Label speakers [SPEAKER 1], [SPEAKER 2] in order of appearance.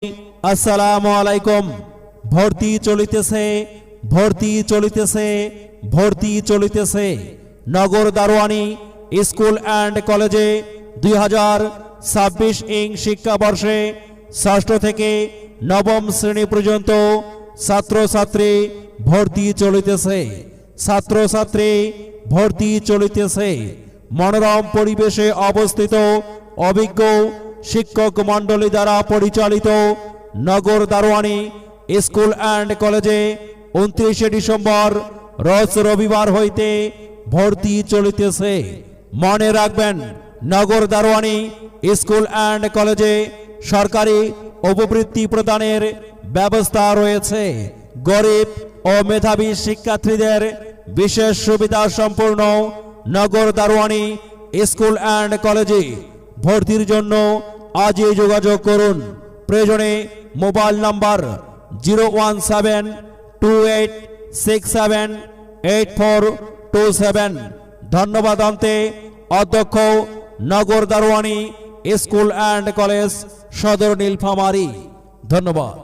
[SPEAKER 1] আসসালামু আলাইকুম। ভর্তি চলিতেছে নগর দারোয়ানি স্কুল অ্যান্ড কলেজে 2026 শিক্ষাবর্ষে ষষ্ঠ থেকে নবম শ্রেণী পর্যন্ত ছাত্রছাত্রী ভর্তি চলিতেছে। মনোরম পরিবেশে অবস্থিত অভিজ্ঞ শিক্ষক মণ্ডলী দ্বারা পরিচালিত নগর দারোয়ানি স্কুল অ্যান্ড কলেজে 29 ডিসেম্বর রোজ রবিবার হইতে ভর্তি চলিতেছে। মনে রাখবেন, নগর দারোয়ানি স্কুল অ্যান্ড কলেজে সরকারি উপবৃত্তি প্রদানের ব্যবস্থা রয়েছে। গরিব ও মেধাবী শিক্ষার্থীদের বিশেষ সুবিধা সম্পূর্ণ নগর দারোয়ানি স্কুল অ্যান্ড কলেজে ভর্তির জন্য আজই যোগাযোগ করুন। প্রয়োজনে মোবাইল নাম্বার 01728678427। ধন্যবাদ। অন্তে অধ্যক্ষ, নগর দারোয়ানি স্কুল অ্যান্ড কলেজ, সদর নীলফামারী। ধন্যবাদ।